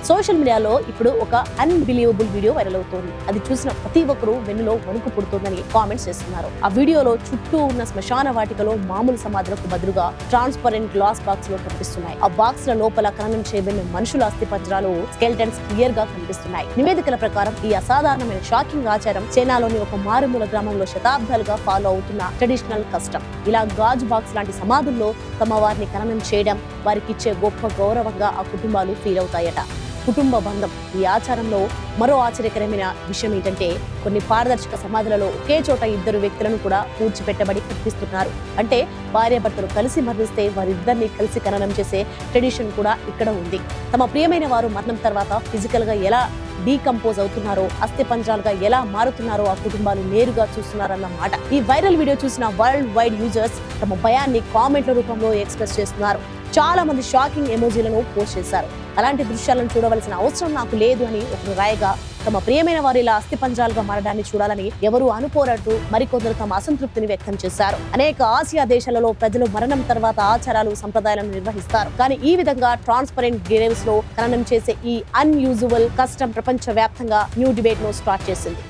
Social మీడియాలో ఇప్పుడు ఒక అన్బిలీవబుల్ వీడియో వైరల్ అవుతోంది. అది చూసిన ప్రతి ఒక్కరూ వెన్నులో వణుకు పుడుతోందని కామెంట్స్ చేస్తున్నారు. ఆ వీడియోలో చుట్టూ ఉన్న శ్మశాన వాటికలో మామూలు సమాధులకు బదులుగా ట్రాన్స్పరెంట్ గ్లాస్ బాక్స్ లో కనిపిస్తున్నాయి. ఆ బాక్స్ ల లోపల ఖననం చేయబడిన మనుషుల అస్థిపంజరాలు స్కెల్టన్స్ క్లియర్ గా కనిపిస్తున్నాయి. నివేదికల ప్రకారం ఈ అసాధారణమైన షాకింగ్ ఆచారం చైనాలోని ఒక మారుమూల గ్రామంలో శతాబ్దాలుగా ఫాలో అవుతున్న ట్రెడిషనల్ కస్టమ్. ఇలా గాజు బాక్స్ లాంటి సమాధుల్లో తమ వారిని ఖననం చేయడం వారికిచ్చే గొప్ప గౌరవంగా ఆ కుటుంబాలు ఫీల్ అవుతాయట. కుటుంబ బంధం ఈ ఆచారంలో మరో ఆశ్చర్యకరమైన విషయం ఏంటంటే కొన్ని పారదర్శక సమాధులలో ఒకే చోట ఇద్దరు వ్యక్తులను కూడా పూడ్చిపెట్టబడి కనిపిస్తున్నారు. అంటే భార్యాభర్తలు కలిసి మరణిస్తే వారిద్దరిని కలిసి ఖననం చేసే ట్రెడిషన్ కూడా ఇక్కడ ఉంది. తమ ప్రియమైన వారు మరణం తర్వాత ఫిజికల్ గా ఎలా డీకంపోజ్ అవుతున్నారో, అస్థిపంజరాలుగా ఎలా మారుతున్నారో ఆ కుటుంబాలు నేరుగా చూస్తున్నారన్నమాట. ఈ వైరల్ వీడియో చూసిన వరల్డ్ వైడ్ యూజర్స్ తమ భయాన్ని కామెంట్ల రూపంలో ఎక్స్ప్రెస్ చేస్తున్నారు. చాలా మంది షాకింగ్ ఎమోజీలను పోస్ట్ చేశారు. అలాంటి దృశ్యాలను చూడవలసిన అవసరం నాకు లేదు అని ఒకరు రాయగా, తమ ప్రియమైన వారు ఇలా అస్థిపంజరాలుగా మారడాన్ని చూడాలని ఎవరు అనుకోరట్టు మరికొందరు తమ అసంతృప్తిని వ్యక్తం చేశారు. అనేక ఆసియా దేశాలలో ప్రజలు మరణం తర్వాత ఆచారాలు, సంప్రదాయాలను నిర్వహిస్తారు. కానీ ఈ విధంగా ట్రాన్స్పరెంట్ గ్రేవ్స్ లో ఖననం చేసే ఈ అన్యూజువల్ కస్టమ్ ప్రపంచ వ్యాప్తంగా న్యూ డిబేట్ ను స్టార్ట్ చేసింది.